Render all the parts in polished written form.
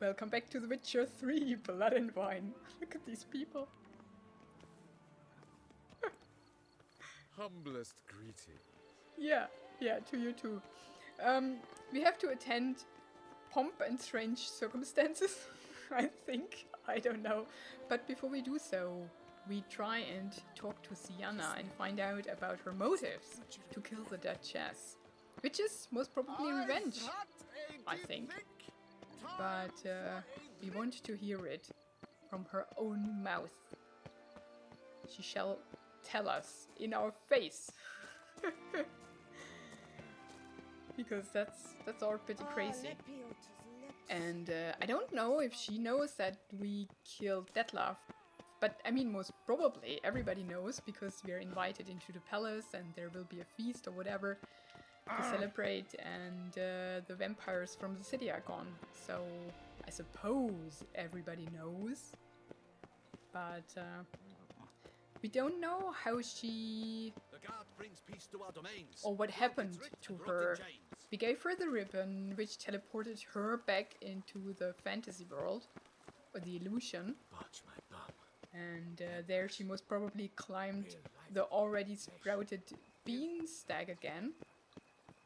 Welcome back to The Witcher 3, Blood and Wine. Look at these people. Humblest greeting. Yeah, to you too. We have to attend pomp and strange circumstances, I think. I don't know. But before we do so, we try and talk to Sienna and find out about her motives to kill the Duchess. Which is most probably revenge, I think. But we want to hear it from her own mouth. She shall tell us in our face. Because that's all pretty crazy. And I don't know if she knows that we killed Detlaff. But I mean, most probably everybody knows because we are invited into the palace and there will be a feast or whatever to celebrate, and the vampires from the city are gone. So I suppose everybody knows. But we don't know how she... The guard brings peace to our domains. Or what happened to her. We gave her the ribbon, which teleported her back into the fantasy world, or the illusion. And there she most probably climbed the already sprouted beanstalk again,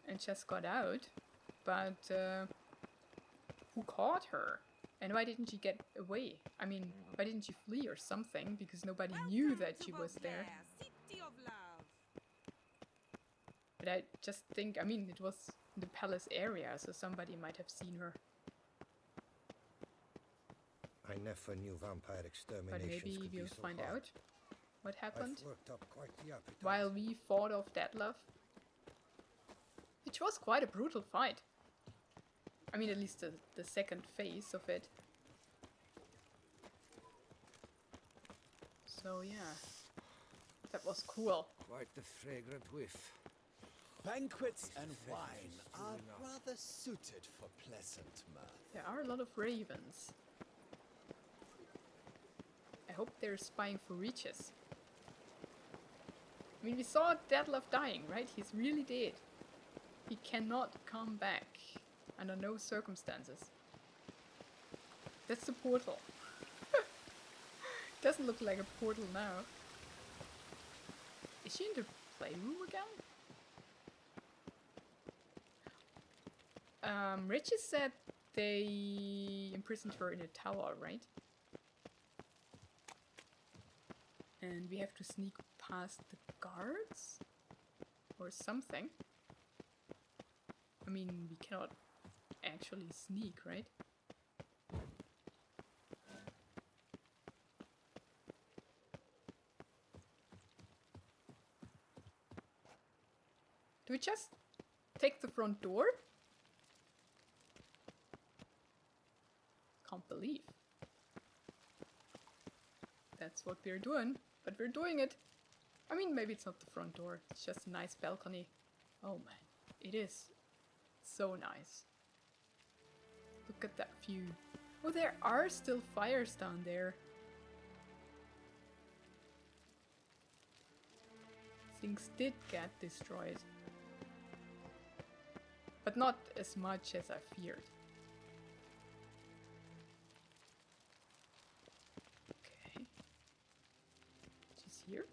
and just got out. But who caught her? And why didn't she get away? I mean, why didn't she flee or something? Because nobody knew that she was there. But I just think, I mean, it was in the palace area, so somebody might have seen her. I never knew vampire extermination. But maybe we'll find out what happened Worked up quite the appetite. while we fought off Detlaff. Which was quite a brutal fight. I mean, at least the second phase of it. So yeah, that was cool. Quite the fragrant whiff. Banquets and wine are rather suited for pleasant mirth. There are a lot of ravens. I hope they're spying for riches. I mean, we saw Detlaff dying, right? He's really dead. He cannot come back under no circumstances. That's the portal. Doesn't look like a portal now. Is she in the playroom again? Richie said they imprisoned her in a tower, right? And we have to sneak past the guards? Or something. I mean, we cannot actually sneak, right? Do we just take the front door? Can't believe. That's what we're doing, but we're doing it. I mean, maybe it's not the front door, it's just a nice balcony. Oh man, it is so nice. Look at that view. Oh, there are still fires down there. Things did get destroyed. But not as much as I feared. Okay. She's here.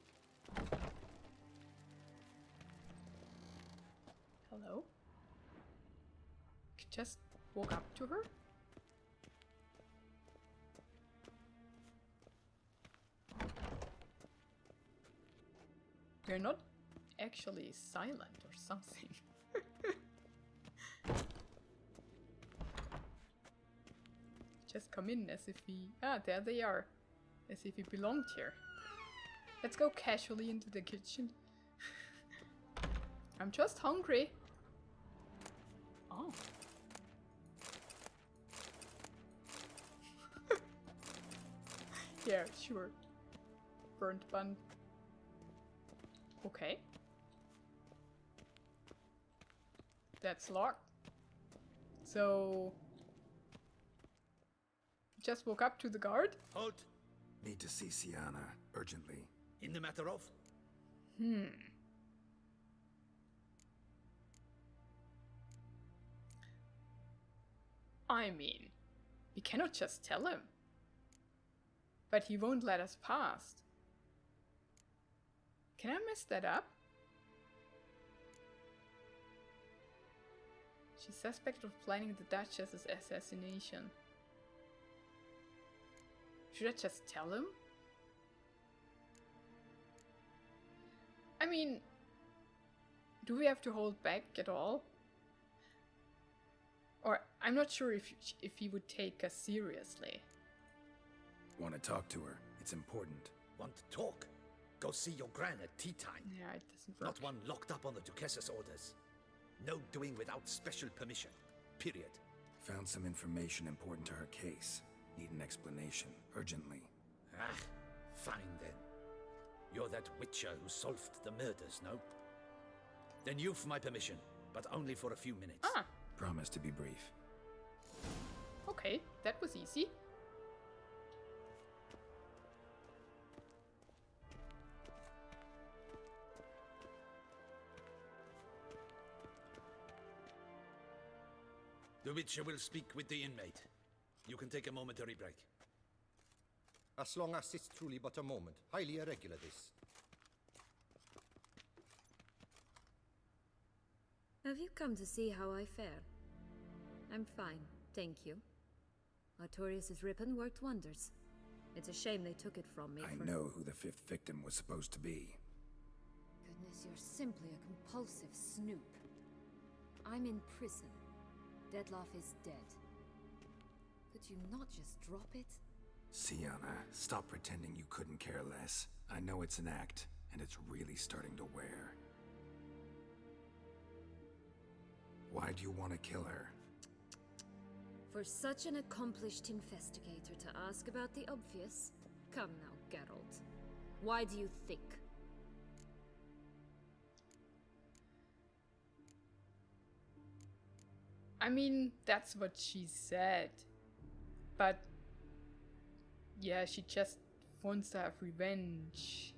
Hello? Just walk up to her? We're not actually silent or something. Just come in as if we... Ah, there they are. As if we belonged here. Let's go casually into the kitchen. I'm just hungry. Oh. Yeah, sure. Burnt bun. Okay. That's locked. So... Just woke up to the guard? Halt! Need to see Sienna, urgently. In the matter of? I mean, We cannot just tell him. But he won't let us past. Can I mess that up? She's suspected of planning the Duchess's assassination. Should I just tell him? I mean, do we have to hold back at all? Or I'm not sure if he would take us seriously. Want to talk to her? It's important. Want to talk? Go see your gran at tea time. Yeah, it doesn't work. Not one locked up on the Duchess's orders. No doing without special permission. Period. Found some information important to her case. Need an explanation, urgently. Ah, fine then. You're that witcher who solved the murders, no? Then you've my permission, but only for a few minutes. Ah, Promise to be brief. okay, that was easy. The Witcher will speak with the inmate. You can take a momentary break. As long as it's truly but a moment. Highly irregular, this. Have you come to see how I fare? I'm fine, thank you. Artorius' ribbon worked wonders. It's a shame they took it from me. I know who the 5th victim was supposed to be. Goodness, you're simply a compulsive snoop. I'm in prison. Detlaff is dead. Could you not just drop it? Sienna, stop pretending you couldn't care less. I know it's an act, and it's really starting to wear. Why do you want to kill her? For such an accomplished investigator to ask about the obvious? Come now, Geralt. Why do you think? I mean, that's what she said. But yeah, she just wants to have revenge.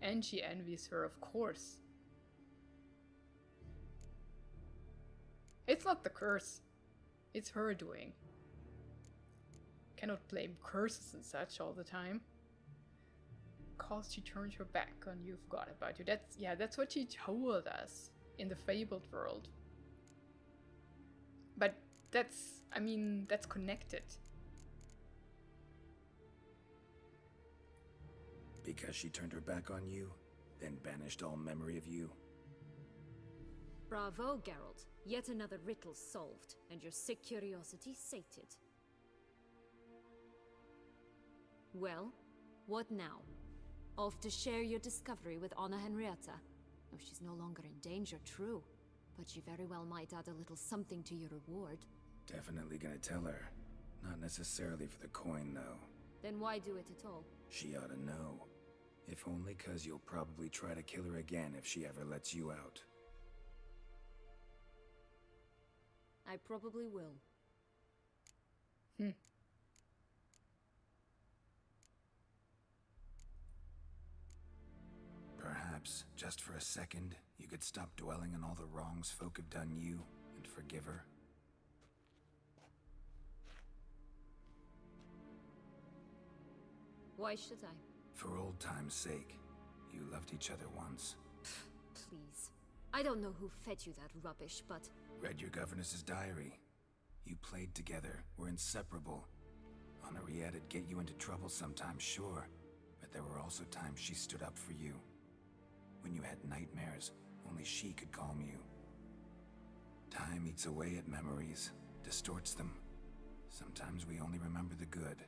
And she envies her, of course. It's not the curse. It's her doing. Cannot blame curses and such all the time. Cause she turned her back on you, forgot about you. That's what she told us in the fabled world. But that's connected. Because she turned her back on you, then banished all memory of you? Bravo, Geralt. Yet another riddle solved, and your sick curiosity sated. Well, what now? Off to share your discovery with Anna Henrietta? Oh, she's no longer in danger, true. But she very well might add a little something to your reward. Definitely gonna tell her. Not necessarily for the coin, though. Then why do it at all? She ought to know. If only 'cause you'll probably try to kill her again if she ever lets you out. I probably will. Perhaps, just for a second, you could stop dwelling on all the wrongs folk have done you and forgive her. Why should I? For old time's sake. You loved each other once. Please. I don't know who fed you that rubbish, but... Read your governess's diary. You played together, were inseparable. Henriette'd get you into trouble sometimes, sure. But there were also times she stood up for you. When you had nightmares, only she could calm you. Time eats away at memories, distorts them. Sometimes we only remember the good.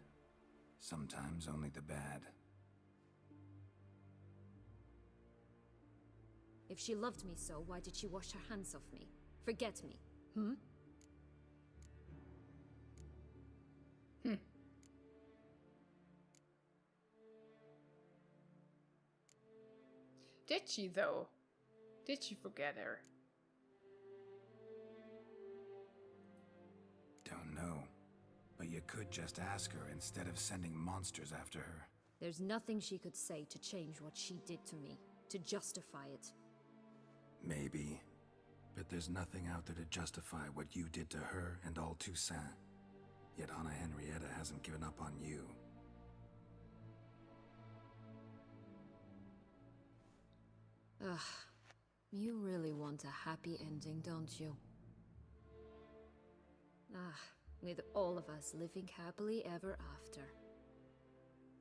Sometimes only the bad. If she loved me so, why did she wash her hands off me? Forget me, hmm? Did she, though? Did she forget her? Don't know. But you could just ask her instead of sending monsters after her. There's nothing she could say to change what she did to me, to justify it. Yet Anna Henrietta hasn't given up on you. Ugh. You really want a happy ending, don't you? With all of us living happily ever after.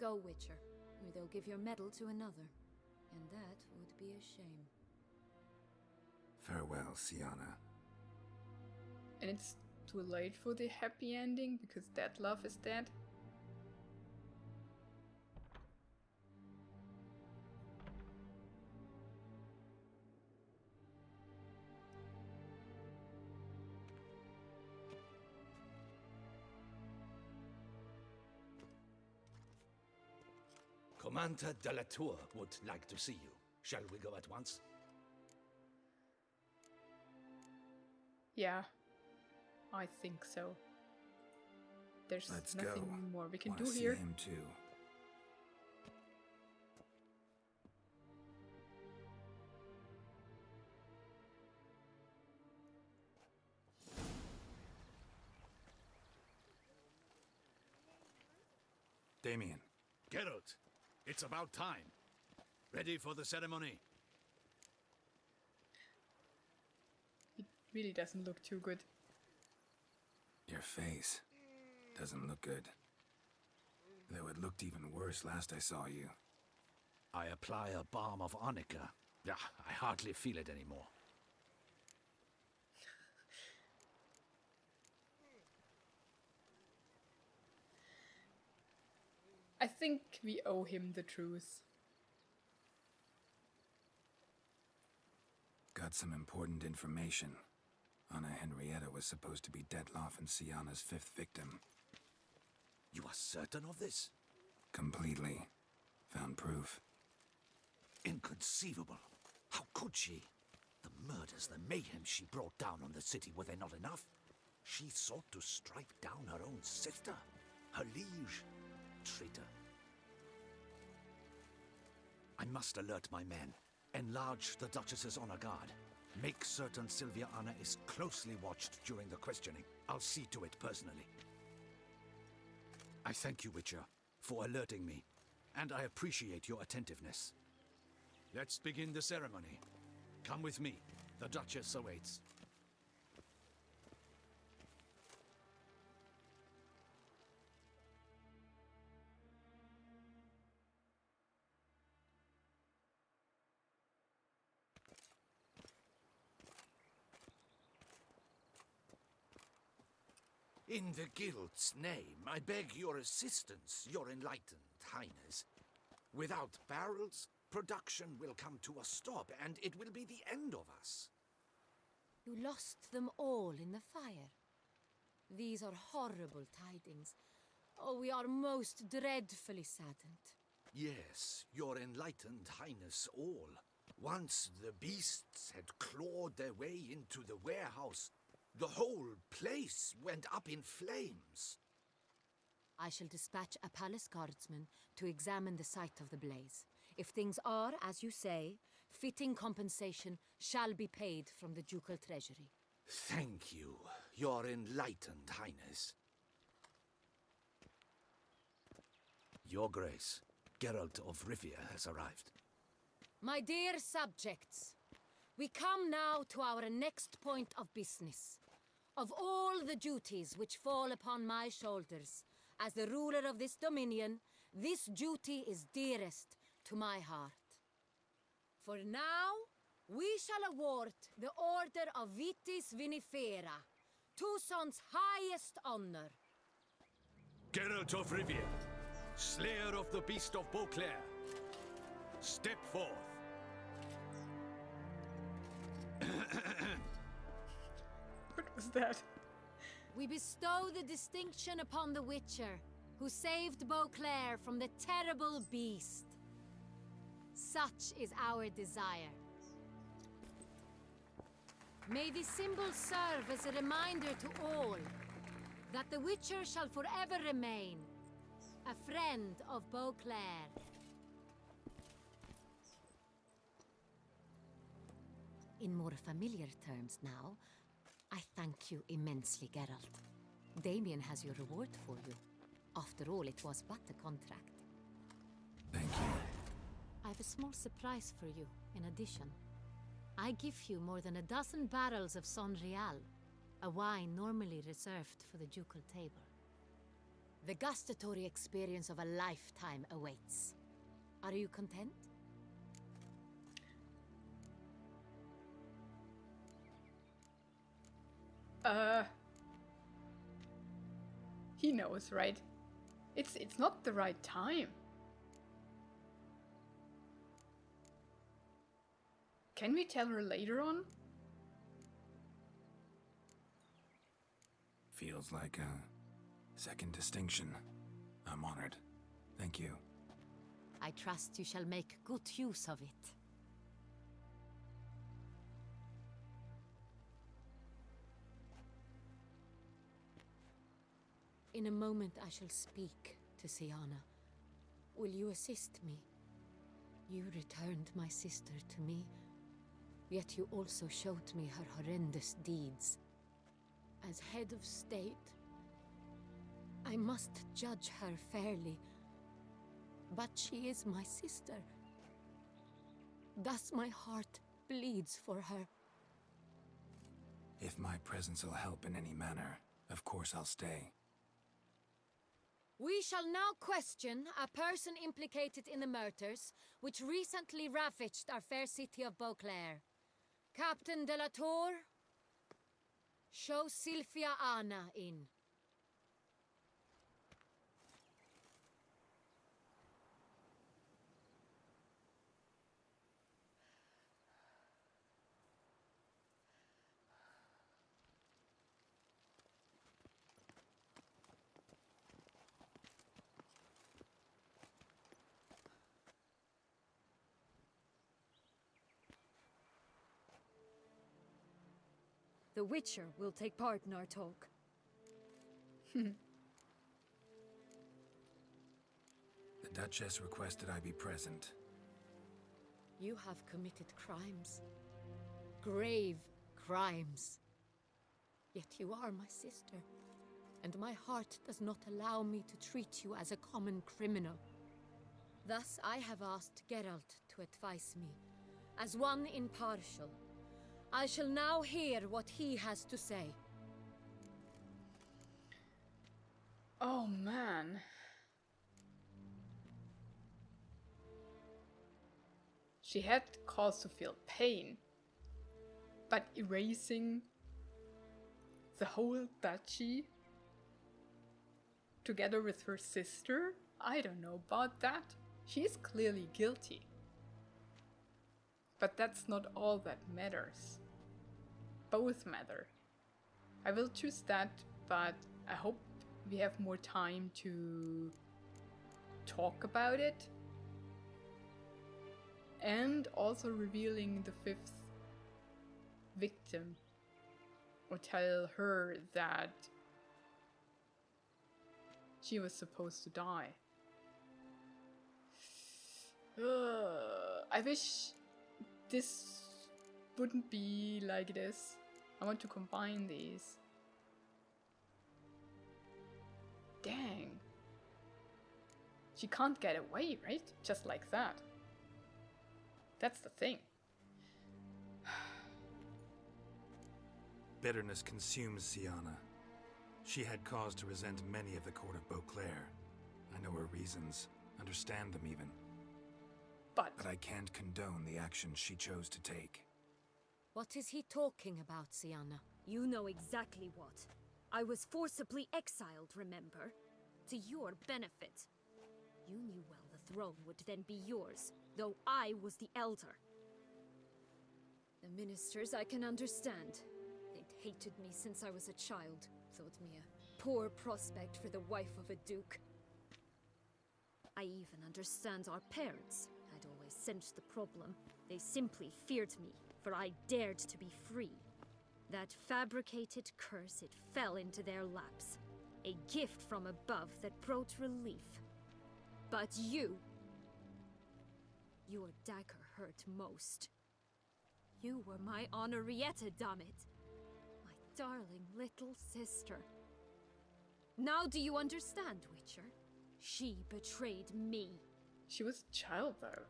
Go, Witcher, or they'll give your medal to another. And that would be a shame. Farewell, Sienna. And it's too late for the happy ending because Detlaff is dead. Commander de la Tour would like to see you. Shall we go at once? Yeah, I think so. There's Let's nothing go. more we can Wanna do see here. him too. Damien. Geralt, it's about time. Ready for the ceremony? It really doesn't look too good. Your face doesn't look good. Though it looked even worse last I saw you. I apply a balm of arnica. Yeah, I hardly feel it anymore. I think we owe him the truth. Got some important information. Anna Henrietta was supposed to be Detlaff and Sienna's 5th victim. You are certain of this? Completely. Found proof. Inconceivable. How could she? The murders, the mayhem she brought down on the city, were they not enough? She sought to strike down her own sister, her liege. Traitor. I must alert my men. Enlarge the Duchess's honor guard. Make certain Sylvia Anna is closely watched during the questioning. I'll see to it personally. I thank you, Witcher, for alerting me, and I appreciate your attentiveness. Let's begin the ceremony. Come with me. The Duchess awaits. In the Guild's name, I beg your assistance, your enlightened highness. Without barrels, production will come to a stop, and it will be the end of us. You lost them all in the fire. These are horrible tidings. Oh, we are most dreadfully saddened. Yes, your enlightened highness all. Once the beasts had clawed their way into the warehouse, the whole place went up in flames. I shall dispatch a palace guardsman to examine the site of the blaze. If things are, as you say, fitting compensation shall be paid from the ducal treasury. Thank you, your enlightened highness. Your Grace, Geralt of Rivia has arrived. My dear subjects, we come now to our next point of business. Of all the duties which fall upon my shoulders, as the ruler of this dominion, this duty is dearest to my heart. For now, we shall award the Order of Vitis Vinifera, Tucson's highest honor. Geralt of Rivia, slayer of the beast of Beauclair, step forth. What was that? We bestow the distinction upon the Witcher, who saved Beauclair from the terrible beast. Such is our desire. May this symbol serve as a reminder to all that the Witcher shall forever remain a friend of Beauclair. In more familiar terms now, I thank you immensely, Geralt. Damien has your reward for you. After all, it was but a contract. Thank you. I have a small surprise for you, in addition. I give you more than a dozen barrels of Son Real, a wine normally reserved for the ducal table. The gustatory experience of a lifetime awaits. Are you content? He knows, right? It's not the right time. Can we tell her later on? Feels like a second distinction. I'm honored. Thank you. I trust you shall make good use of it. In a moment I shall speak to Siana. Will you assist me? You returned my sister to me, yet you also showed me her horrendous deeds. As head of state, I must judge her fairly, but she is my sister. Thus my heart bleeds for her. If my presence will help in any manner, of course I'll stay. We shall now question a person implicated in the murders which recently ravaged our fair city of Beauclair. Captain de la Tour, show Sylvia Anna in. The Witcher will take part in our talk. The Duchess requested I be present. You have committed crimes. Grave crimes. Yet you are my sister, and my heart does not allow me to treat you as a common criminal. Thus I have asked Geralt to advise me, as one impartial. I shall now hear what he has to say. Oh man. She had cause to feel pain, but erasing the whole duchy together with her sister? I don't know about that. She's clearly guilty. But that's not all that matters. Both matter. I will choose that, but I hope we have more time to talk about it. And also revealing the fifth victim. Or tell her that she was supposed to die. I wish this wouldn't be like this. I want to combine these. Dang. She can't get away, right? Just like that. That's the thing. Bitterness consumes Siana. She had cause to resent many of the court of Beauclair. I know her reasons, understand them even. But I can't condone the actions she chose to take. What is he talking about, Siana? You know exactly what. I was forcibly exiled, remember? To your benefit. You knew well the throne would then be yours, though I was the elder. The ministers I can understand. They'd hated me since I was a child, thought me a poor prospect for the wife of a duke. I even understand our parents. I'd always sensed the problem. They simply feared me, for I dared to be free. That fabricated curse, it fell into their laps. A gift from above that brought relief. But you... Your dagger hurt most. You were my Henrietta, damn it. My darling little sister. Now do you understand, Witcher? She betrayed me. She was a child, though.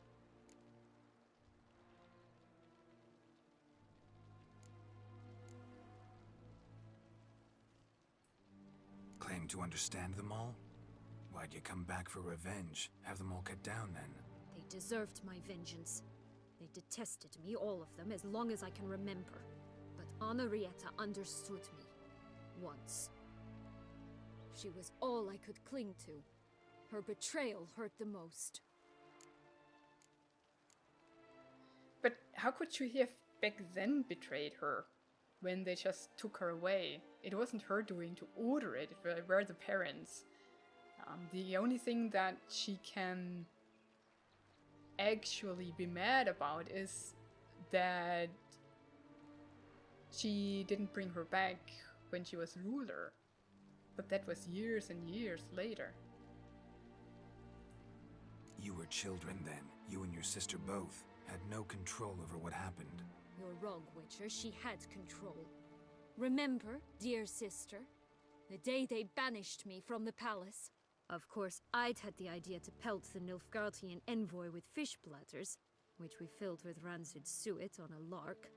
Claim to understand them all? Why'd you come back for revenge? Have them all cut down, then? They deserved my vengeance. They detested me, all of them, as long as I can remember. But Henrietta understood me. Once. She was all I could cling to. Her betrayal hurt the most. But how could she have back then betrayed her? When they just took her away. It wasn't her doing to order it, it were the parents. The only thing that she can actually be mad about is that she didn't bring her back when she was ruler. But that was years and years later. You were children then. You and your sister both had no control over what happened. You're wrong, Witcher. She had control. Remember, dear sister, the day they banished me from the palace? Of course, I'd had the idea to pelt the Nilfgaardian envoy with fish bladders, which we filled with rancid suet on a lark,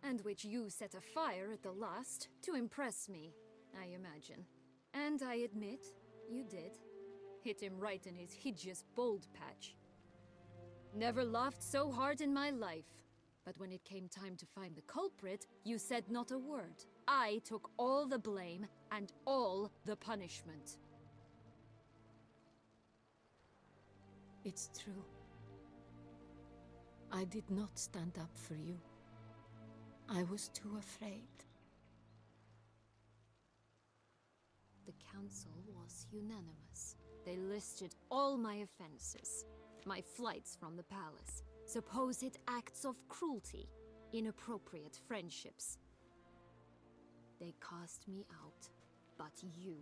and which you set afire at the last to impress me, I imagine. And I admit, you did. Hit him right in his hideous bald patch. Never laughed so hard in my life. But when it came time to find the culprit, you said not a word. I took all the blame and all the punishment. It's true. I did not stand up for you. I was too afraid. The council was unanimous. They listed all my offenses. My flights from the palace. Supposed acts of cruelty, inappropriate friendships. They cast me out, but you,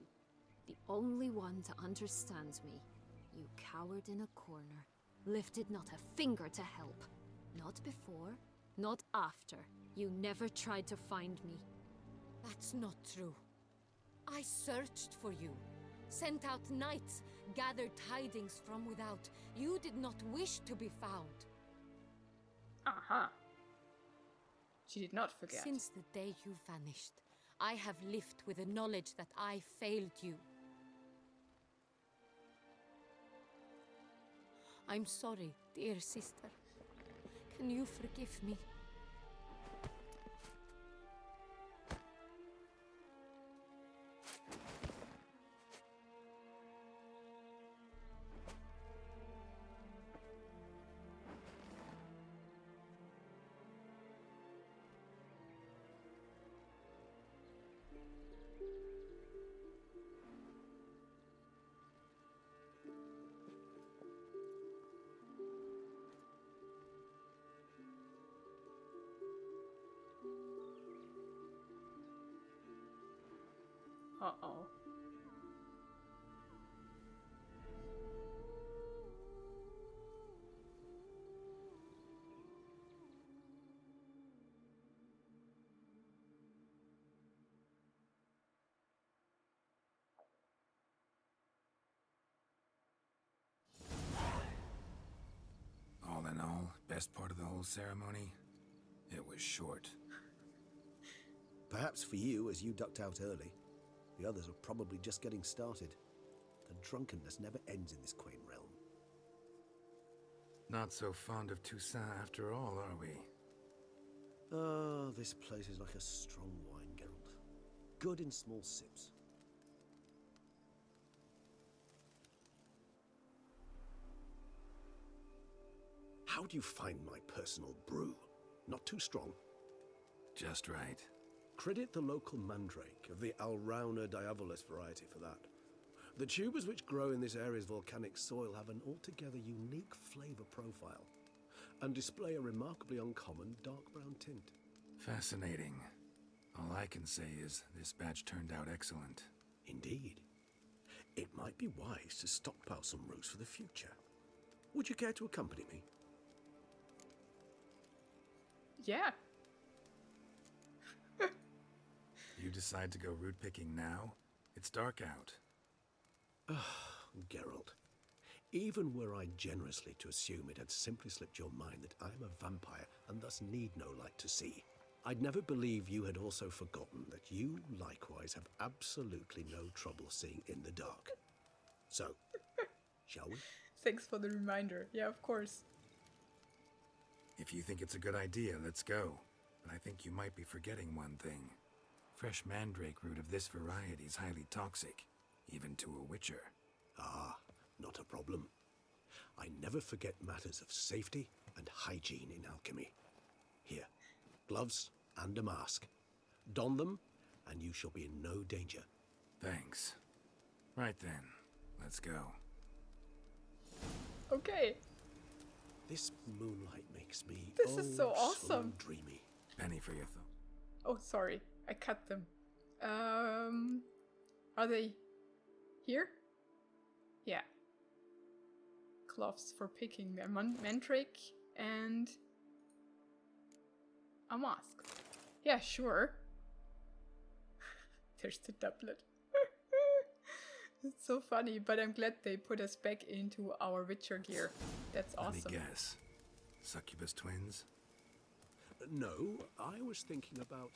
the only one to understand me, you cowered in a corner, lifted not a finger to help. Not before, not after. You never tried to find me. That's not true. I searched for you, sent out knights, gathered tidings from without. You did not wish to be found. Aha. She did not forget. Since the day you vanished, I have lived with the knowledge that I failed you. I'm sorry, dear sister. Can you forgive me? Uh-oh. All in all, best part of the whole ceremony? It was short. Perhaps for you, as you ducked out early. The others are probably just getting started. The drunkenness never ends in this quaint realm. Not so fond of Toussaint after all, are we? Ah, this place is like a strong wine, Geralt. Good in small sips. How do you find my personal brew? Not too strong? Just right. Credit the local mandrake of the Alrauna diavolis variety for that. The tubers which grow in this area's volcanic soil have an altogether unique flavor profile and display a remarkably uncommon dark brown tint. Fascinating. All I can say is this batch turned out excellent. Indeed. It might be wise to stockpile some roots for the future. Would you care to accompany me? Yeah. You decide to go root picking now? It's It's dark out. Geralt, even were I generously to assume it had simply slipped your mind that I am a vampire and thus need no light to see, I'd never believe you had also forgotten that you likewise have absolutely no trouble seeing in the dark. So, shall we? Thanks for the reminder. Yeah, of course. If you think it's a good idea, let's go. But I think you might be forgetting one thing. Fresh mandrake root of this variety is highly toxic, even to a witcher. Ah, not a problem. I never forget matters of safety and hygiene in alchemy. Here, gloves and a mask. Don them, and you shall be in no danger. Thanks. Right then, let's go. Okay. This moonlight makes me This is so awesome. dreamy. Penny for your thought. Oh, sorry. I cut them. Are they here? Yeah. Gloves for picking a mandrake and a mask. Yeah, sure. There's the doublet. It's so funny, but I'm glad they put us back into our Witcher gear. That's awesome. Let me guess. Succubus twins? No, I was thinking about,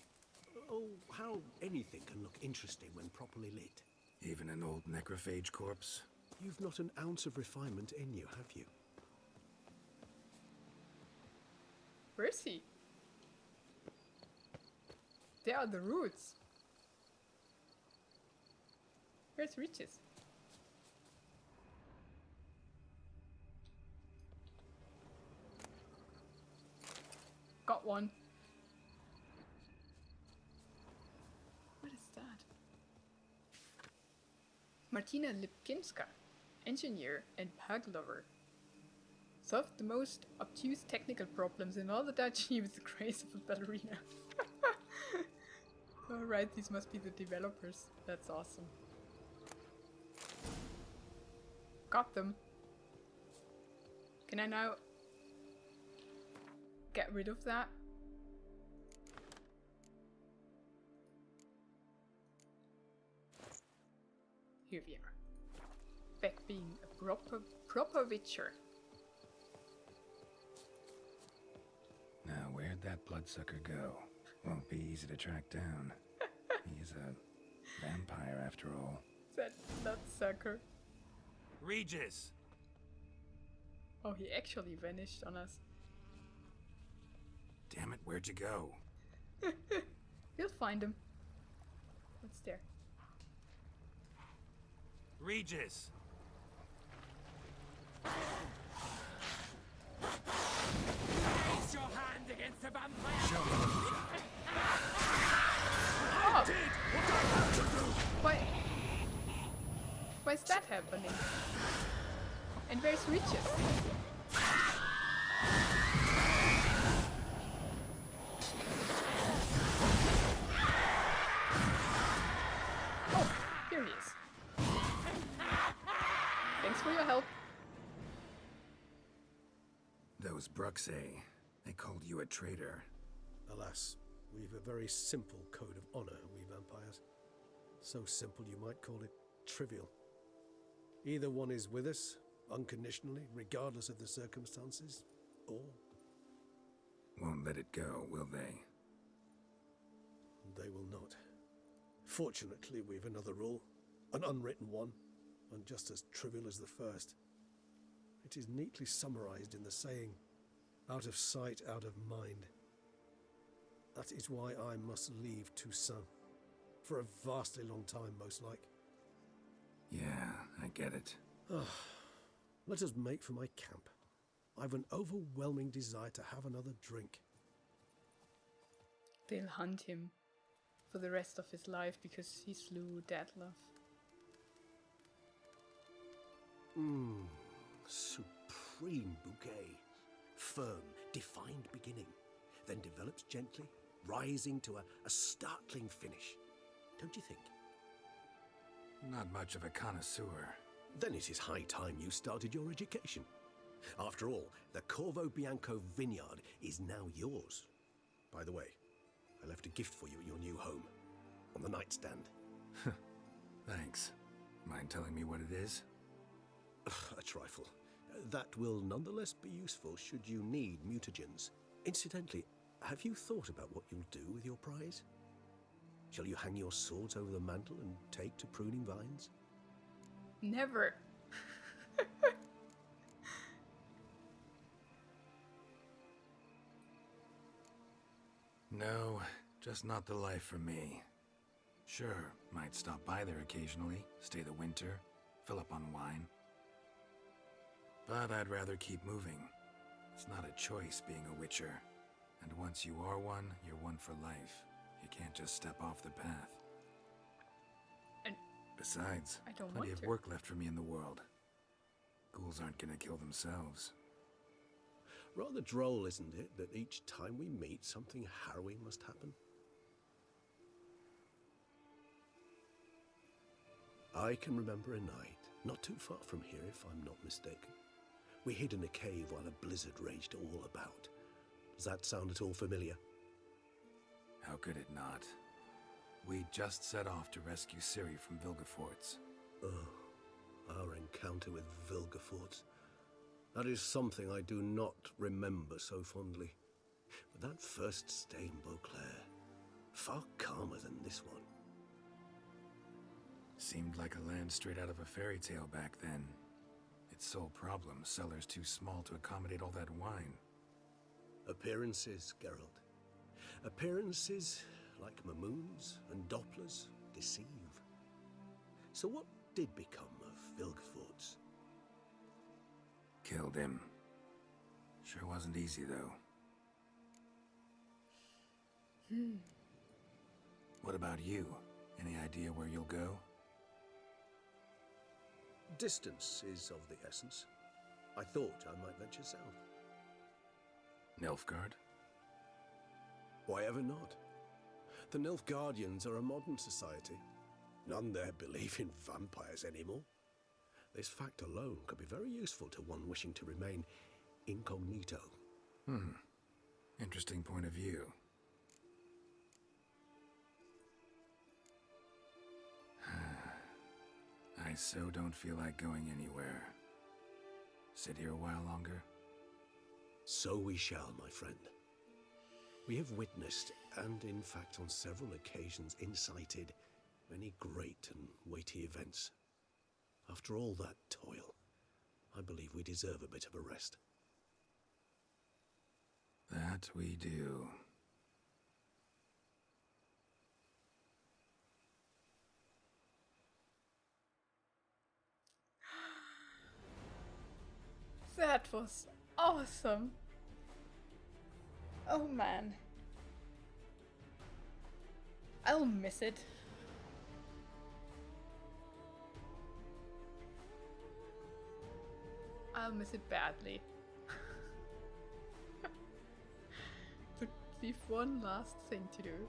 how anything can look interesting when properly lit. Even an old necrophage corpse? You've not an ounce of refinement in you, have you? Where is he? There are the roots. Where's Riches? Got one. What is that? Martina Lipkinska, engineer and pug lover. Solved the most obtuse technical problems in all the duchy with the grace of a ballerina. Alright, these must be the developers. That's awesome. Got them. Can I now get rid of that? Here we are. Back being a proper witcher. Now, where'd that bloodsucker go? Won't be easy to track down. He's a vampire after all. That bloodsucker. Regis! Oh, he actually vanished on us. Damn it, where'd you go? We'll find him. What's there? Regis! Raise your hand against the vampire! Show me. Oh! Why is that happening? And where's Riches? Oh, here he is. Thanks for your help. Those Bruxae, they called you a traitor. Alas, we've a very simple code of honor, we vampires. So simple you might call it trivial. Either one is with us, unconditionally, regardless of the circumstances, or... Won't let it go, will they? They will not. Fortunately, we've another rule, an unwritten one, and just as trivial as the first. It is neatly summarized in the saying, out of sight, out of mind. That is why I must leave Toussaint. For a vastly long time, most like. Yeah, I get it. Let us make for my camp. I've an overwhelming desire to have another drink. They'll hunt him for the rest of his life because he slew Detlaff. Supreme bouquet. Firm, defined beginning. Then develops gently, rising to a startling finish. Don't you think? Not much of a connoisseur. Then it is high time you started your education. After all, the Corvo Bianco vineyard is now yours. By the way, I left a gift for you at your new home, on the nightstand. Thanks. Mind telling me what it is? A trifle. That will nonetheless be useful should you need mutagens. Incidentally, have you thought about what you'll do with your prize? Shall you hang your swords over the mantle and take to pruning vines? Never. No, just not the life for me. Sure, might stop by there occasionally, stay the winter, fill up on wine. But I'd rather keep moving. It's not a choice being a witcher. And once you are one, you're one for life. You can't just step off the path. And besides, I don't plenty want of to. work left for me in the world. Ghouls aren't gonna kill themselves. Rather droll, isn't it, that each time we meet, something harrowing must happen? I can remember a night, not too far from here if I'm not mistaken. We hid in a cave while a blizzard raged all about. Does that sound at all familiar? How could it not? We just set off to rescue Ciri from Vilgefortz. Oh, our encounter with Vilgefortz. That is something I do not remember so fondly. But that first stay in Beauclair, far calmer than this one. Seemed like a land straight out of a fairy tale back then. Its sole problem, cellars too small to accommodate all that wine. Appearances, Geralt. Appearances, like Mamoons and Dopplers, deceive. So what did become of Vilgefortz? Killed him. Sure wasn't easy, though. What about you? Any idea where you'll go? Distance is of the essence. I thought I might venture south. Nilfgaard? Why ever not? The Nilfgaardians are a modern society. None there believe in vampires anymore. This fact alone could be very useful to one wishing to remain incognito. Interesting point of view. I so don't feel like going anywhere. Sit here a while longer? So we shall, my friend. We have witnessed, and in fact on several occasions incited, many great and weighty events. After all that toil, I believe we deserve a bit of a rest. That we do. That was awesome. Oh man. I'll miss it. I'll miss it badly. To leave one last thing to do.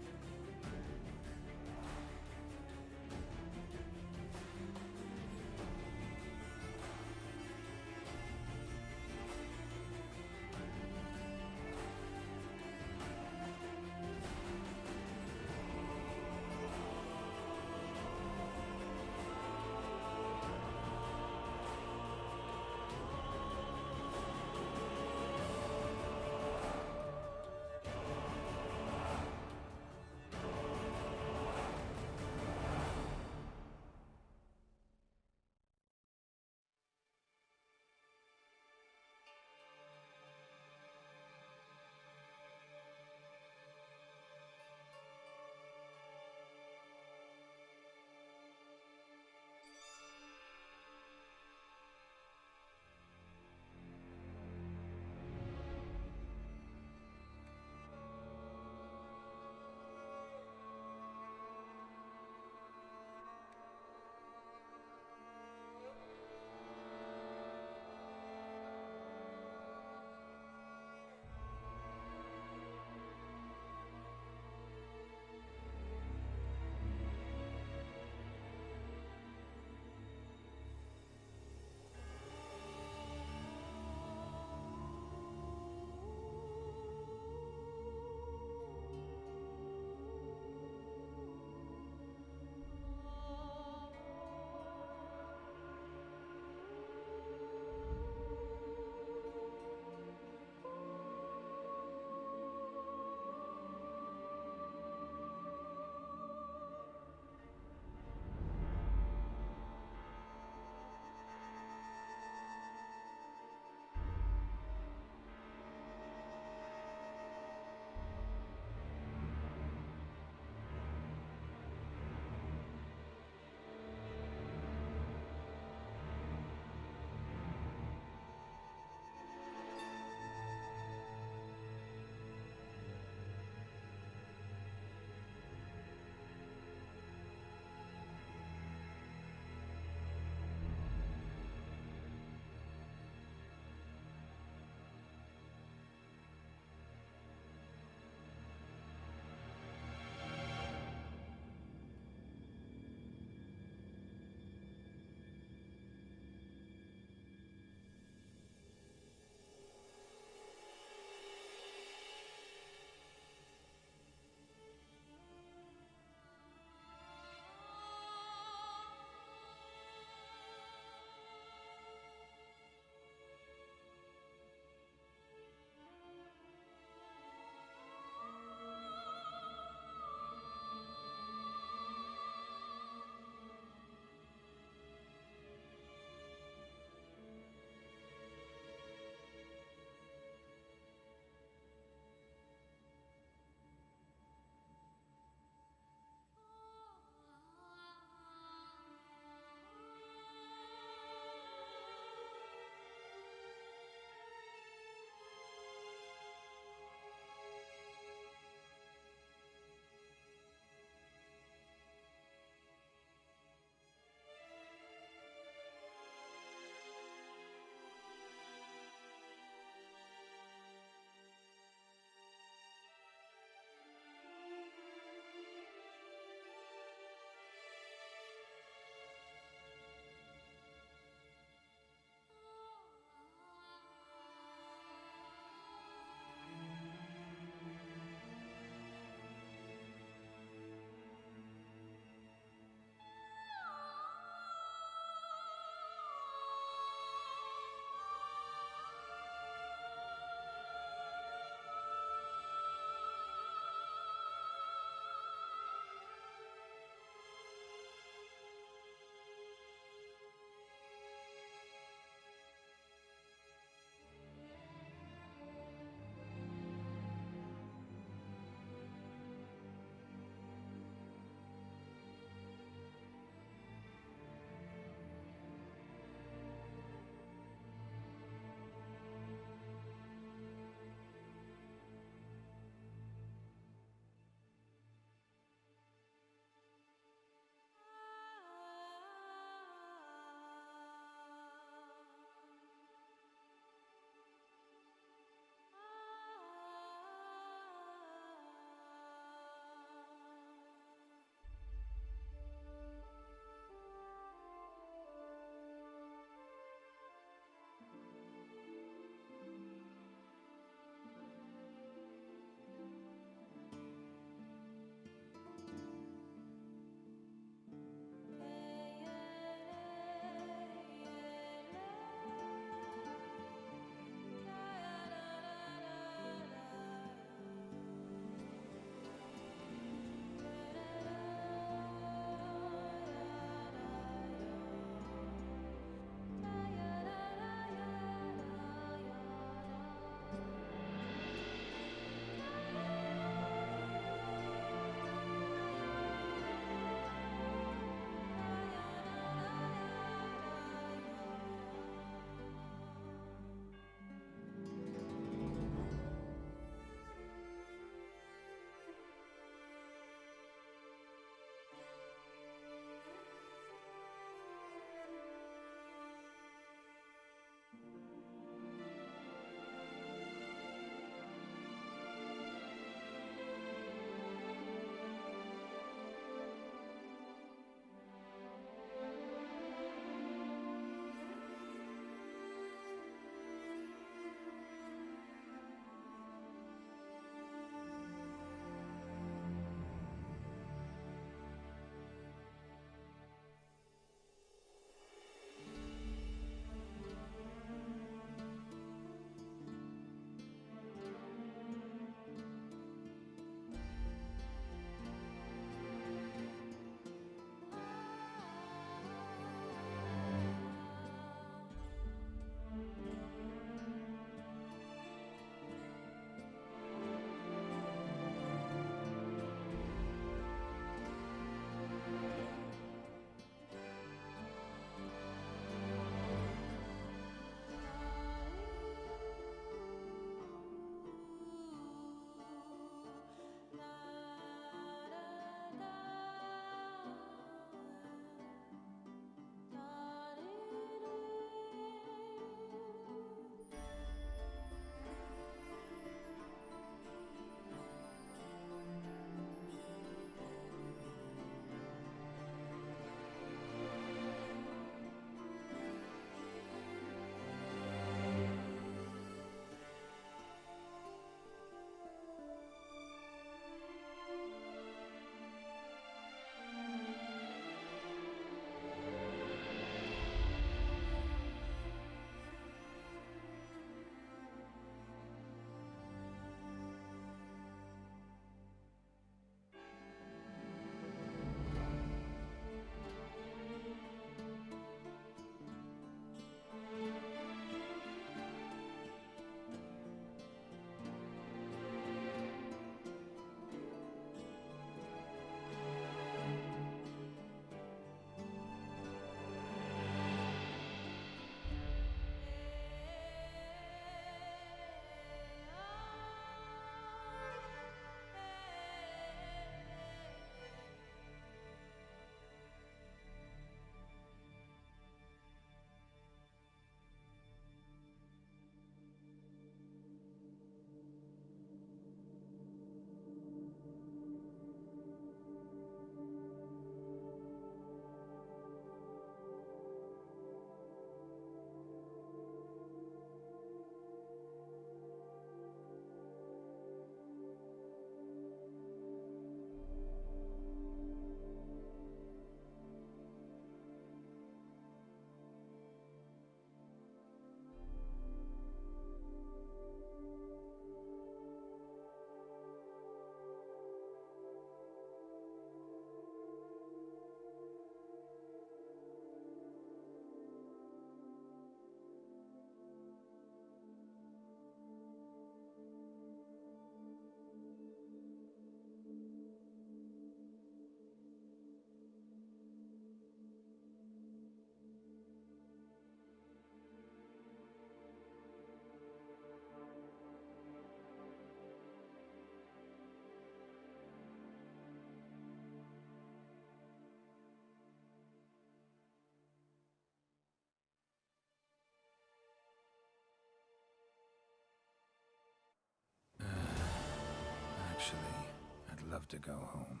have to go home.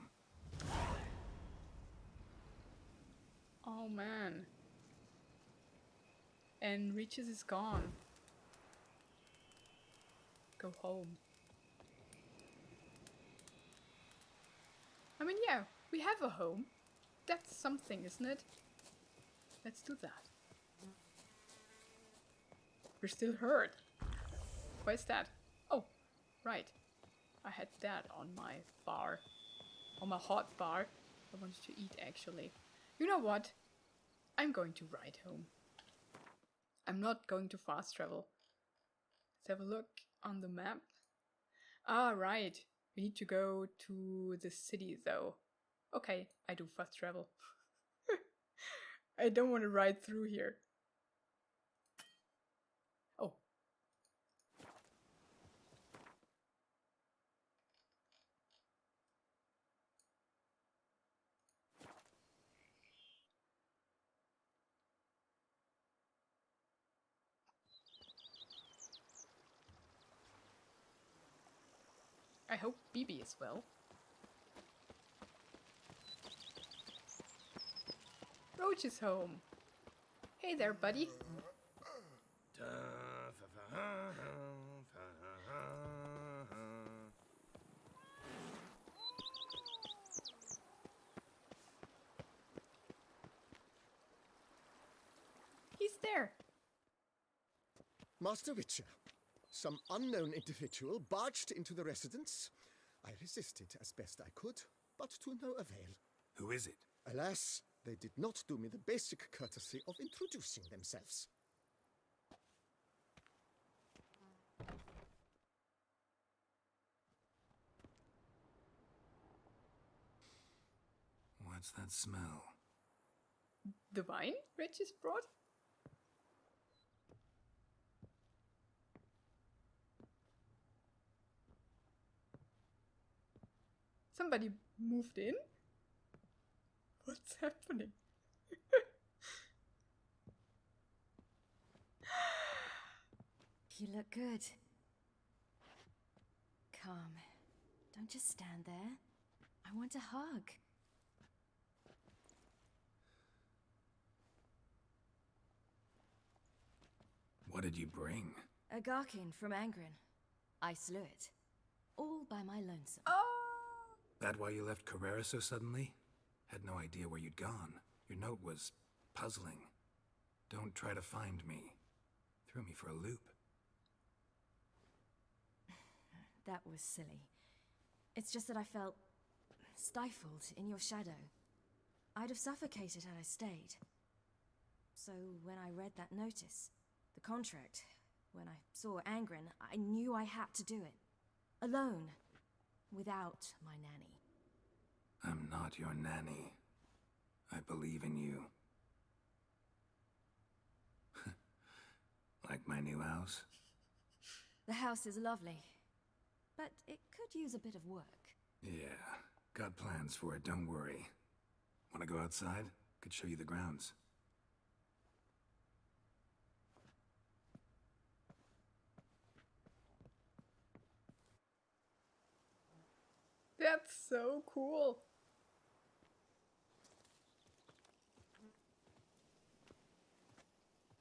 Oh man. And Reaches is gone. Go home. I mean, yeah, we have a home. That's something, isn't it? Let's do that. We're still hurt. Where's that? Oh, right. I had that on my bar. On my hot bar. I wanted to eat, actually. You know what? I'm going to ride home. I'm not going to fast travel. Let's have a look on the map. Ah, right. We need to go to the city, though. Okay, I do fast travel. I don't want to ride through here. Oh. I hope Bibi is well. Roach is home. Hey there, buddy. He's there. Master Witcher, some unknown individual barged into the residence. I resisted as best I could, but to no avail. Who is it? Alas, they did not do me the basic courtesy of introducing themselves. What's that smell? The wine Regis brought? Somebody moved in? What's happening? You look good. Calm. Don't just stand there. I want a hug. What did you bring? A Garkin from Angren. I slew it. All by my lonesome. Oh! That why you left Carrera so suddenly? Had no idea where you'd gone. Your note was puzzling. Don't try to find me. Threw me for a loop. That was silly. It's just that I felt stifled in your shadow. I'd have suffocated had I stayed. So when I read that notice, the contract, when I saw Angren, I knew I had to do it. Alone. Without my nanny. I'm not your nanny. I believe in you. Like my new house? The house is lovely, but it could use a bit of work. Yeah, got plans for it, don't worry. Wanna go outside? Could show you the grounds. That's so cool.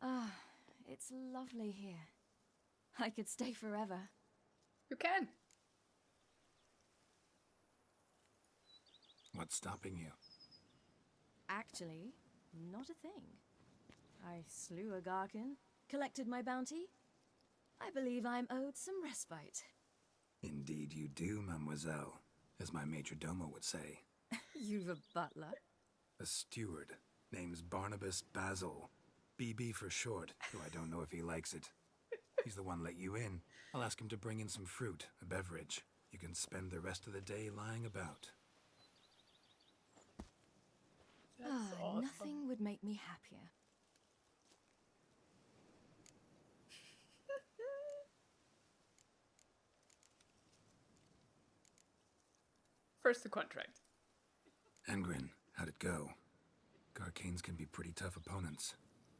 Ah, it's lovely here. I could stay forever. You can. What's stopping you? Actually, not a thing. I slew a Garkin, collected my bounty. I believe I'm owed some respite. Indeed you do, mademoiselle, as my majordomo would say. You've a butler? A steward. Name's Barnabas Basil. BB for short, though I don't know if he likes it. He's the one let you in. I'll ask him to bring in some fruit, a beverage. You can spend the rest of the day lying about. That's awesome. Nothing would make me happier. First the contract. Angren, how'd it go? Garcanes can be pretty tough opponents.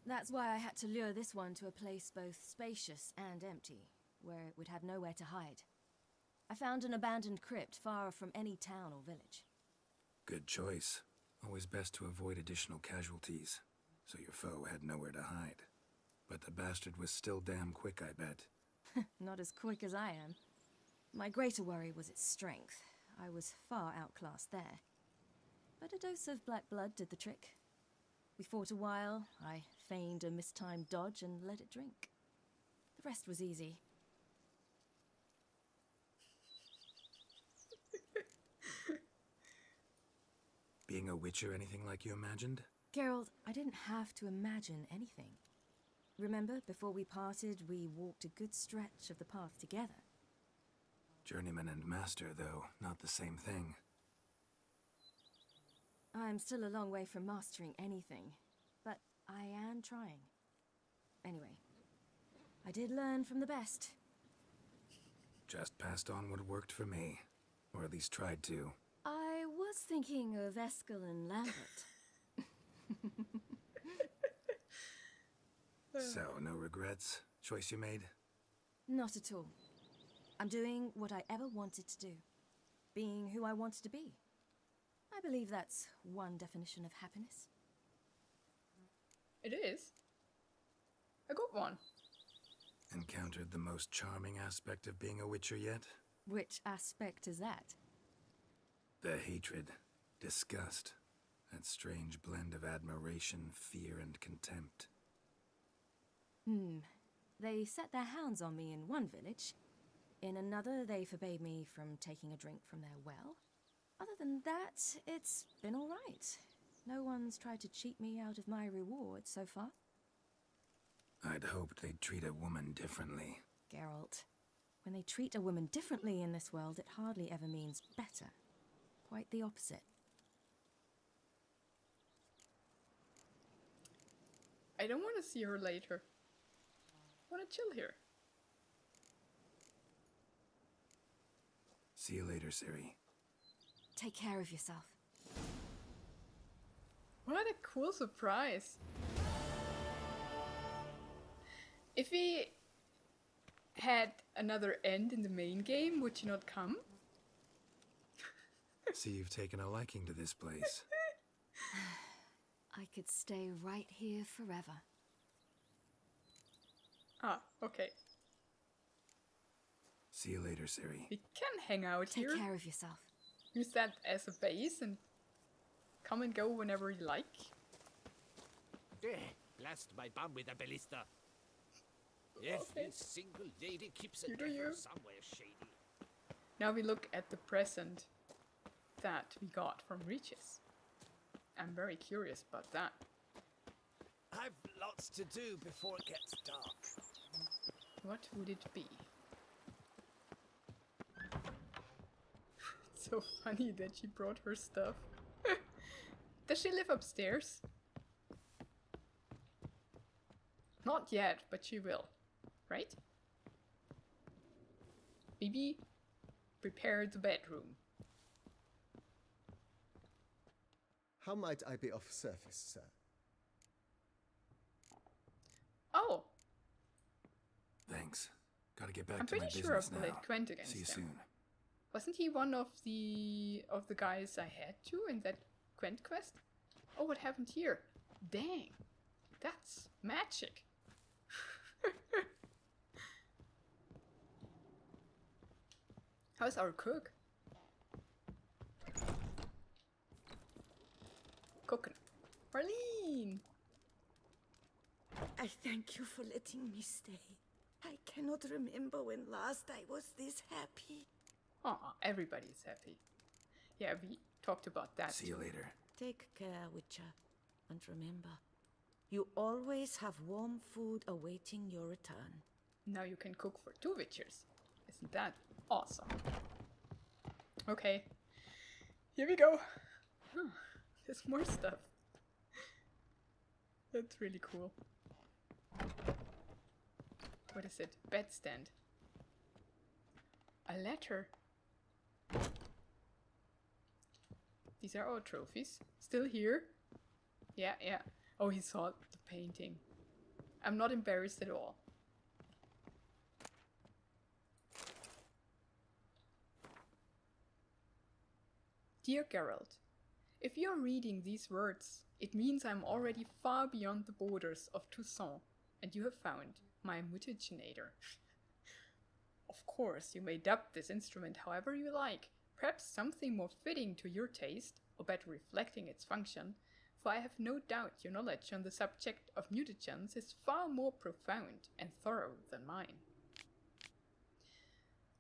That's why I had to lure this one to a place both spacious and empty, where it would have nowhere to hide. I found an abandoned crypt far from any town or village. Good choice. Always best to avoid additional casualties, so your foe had nowhere to hide. But the bastard was still damn quick, I bet. Not as quick as I am. My greater worry was its strength. I was far outclassed there. But a dose of black blood did the trick. We fought a while, I feigned a mistimed dodge and let it drink. The rest was easy. Being a witcher anything like you imagined? Geralt, I didn't have to imagine anything. Remember, before we parted, we walked a good stretch of the path together. Journeyman and master, though, not the same thing. I'm still a long way from mastering anything, but I am trying. Anyway, I did learn from the best. Just passed on what worked for me. Or at least tried to. I was thinking of Eskel and Lambert. So, no regrets? Choice you made? Not at all. I'm doing what I ever wanted to do. Being who I wanted to be. I believe that's one definition of happiness. It is. A good one. Encountered the most charming aspect of being a witcher yet? Which aspect is that? The hatred, disgust, that strange blend of admiration, fear, and contempt. They set their hounds on me in one village. In another, they forbade me from taking a drink from their well. Other than that, it's been all right. No one's tried to cheat me out of my reward so far. I'd hoped they'd treat a woman differently. Geralt, when they treat a woman differently in this world, it hardly ever means better. Quite the opposite. I don't want to see her later. I want to chill here. See you later, Ciri. Take care of yourself. What a cool surprise. If we had another end in the main game, would you not come? See, you've taken a liking to this place. I could stay right here forever. Ah, okay. See you later, Ciri. We can hang out here. Take care of yourself. Use that as a base and come and go whenever you like. Blast my bum with a ballista. Every single lady keeps a You do devil you. somewhere shady. Now we look at the present that we got from Regis. I'm very curious about that. I've lots to do before it gets dark. What would it be? It's so funny that she brought her stuff. Does she live upstairs? Not yet, but she will. Right? Maybe prepare the bedroom. How might I be of service, sir? Oh, Thanks. Gotta get back I'm to my pretty business sure I've now. played Gwent against See you him. soon. Wasn't he one of the guys I had to in that Gwent quest? Oh, what happened here? Dang, that's magic. How's our cook? Cooking. Marlene! I thank you for letting me stay. I cannot remember when last I was this happy. Aw, everybody's happy. Yeah, we talked about that. See you later. Take care, Witcher. And remember, you always have warm food awaiting your return. Now you can cook for 2 Witchers. Isn't that awesome? Okay, here we go. There's more stuff. That's really cool. What is it? Bedstand. A letter. These are all trophies. Still here? Yeah. Oh, he saw the painting. I'm not embarrassed at all. Dear Geralt, if you're reading these words, it means I'm already far beyond the borders of Toussaint, and you have found my mutagenator. Of course, you may dub this instrument however you like, perhaps something more fitting to your taste, or better reflecting its function, for I have no doubt your knowledge on the subject of mutagens is far more profound and thorough than mine.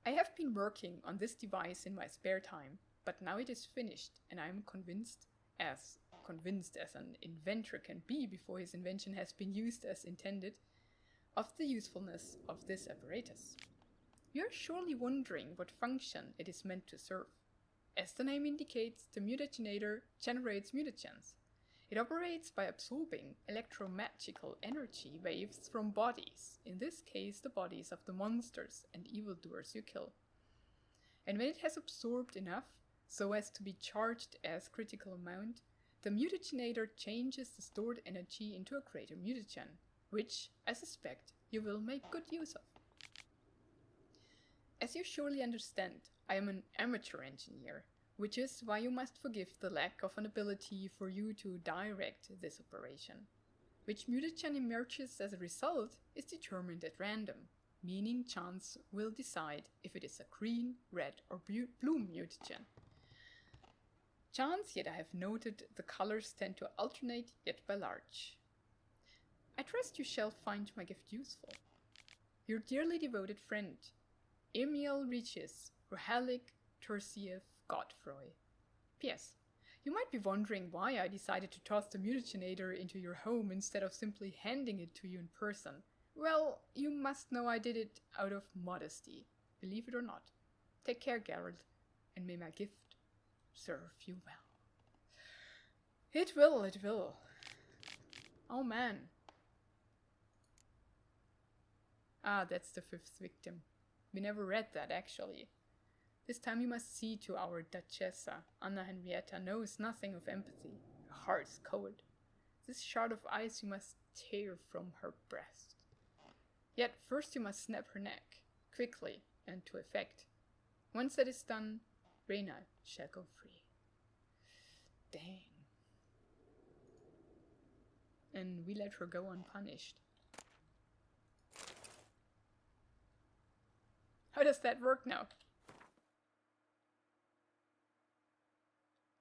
I have been working on this device in my spare time, but now it is finished, and I am convinced as an inventor can be before his invention has been used as intended, of the usefulness of this apparatus. You are surely wondering what function it is meant to serve. As the name indicates, the mutagenator generates mutagens. It operates by absorbing electromagical energy waves from bodies, in this case the bodies of the monsters and evildoers you kill. And when it has absorbed enough, so as to be charged as critical amount, the mutagenator changes the stored energy into a greater mutagen, which, I suspect, you will make good use of. As you surely understand, I am an amateur engineer, which is why you must forgive the lack of an ability for you to direct this operation. Which mutagen emerges as a result is determined at random, meaning chance will decide if it is a green, red or blue mutagen. Chance, yet I have noted the colors tend to alternate, yet by large. I trust you shall find my gift useful. Your dearly devoted friend, Emil Regis Rohalik Tursiev Godfroy. P.S. You might be wondering why I decided to toss the mutagenator into your home instead of simply handing it to you in person. Well, you must know I did it out of modesty, believe it or not. Take care, Geralt, and may my gift serve you well. It will, it will. Oh man. Ah, that's the 5th victim. We never read that, actually. This time you must see to our Duchessa. Anna Henrietta knows nothing of empathy. Her heart is cold. This shard of ice you must tear from her breast. Yet first you must snap her neck, quickly and to effect. Once that is done, Reyna shall go free. Dang. And we let her go unpunished. How does that work now?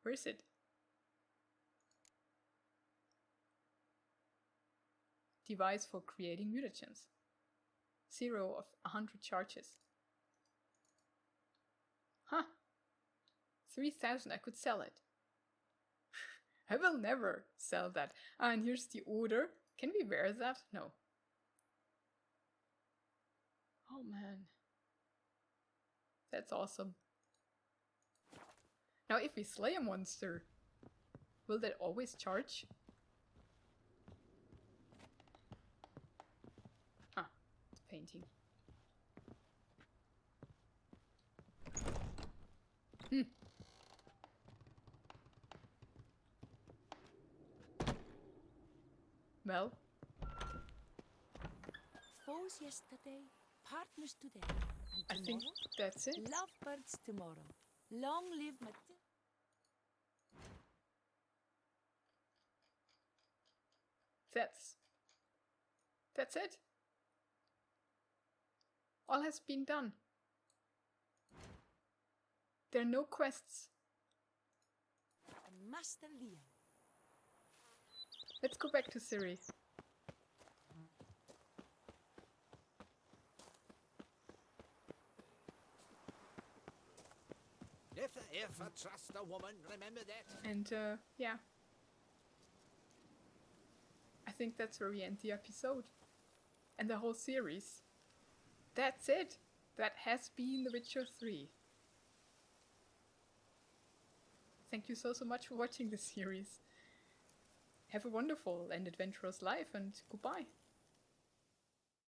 Where is it? Device for creating mutagens. 0 of 100 charges. Huh. 3,000, I could sell it. I will never sell that. Ah, and here's the order. Can we wear that? No. Oh man. That's awesome. Now if we slay a monster, will that always charge? Ah, painting. Well. Foes yesterday, partners today, and I think that's it. Lovebirds tomorrow. Long live Matilda. That's it. All has been done. There are no quests. And Master Liam. Let's go back to Ciri. Never ever trust a woman, remember that? And yeah. I think that's where we end the episode. And the whole series. That's it. That has been The Witcher 3. Thank you so much for watching this series. Have a wonderful and adventurous life, and goodbye.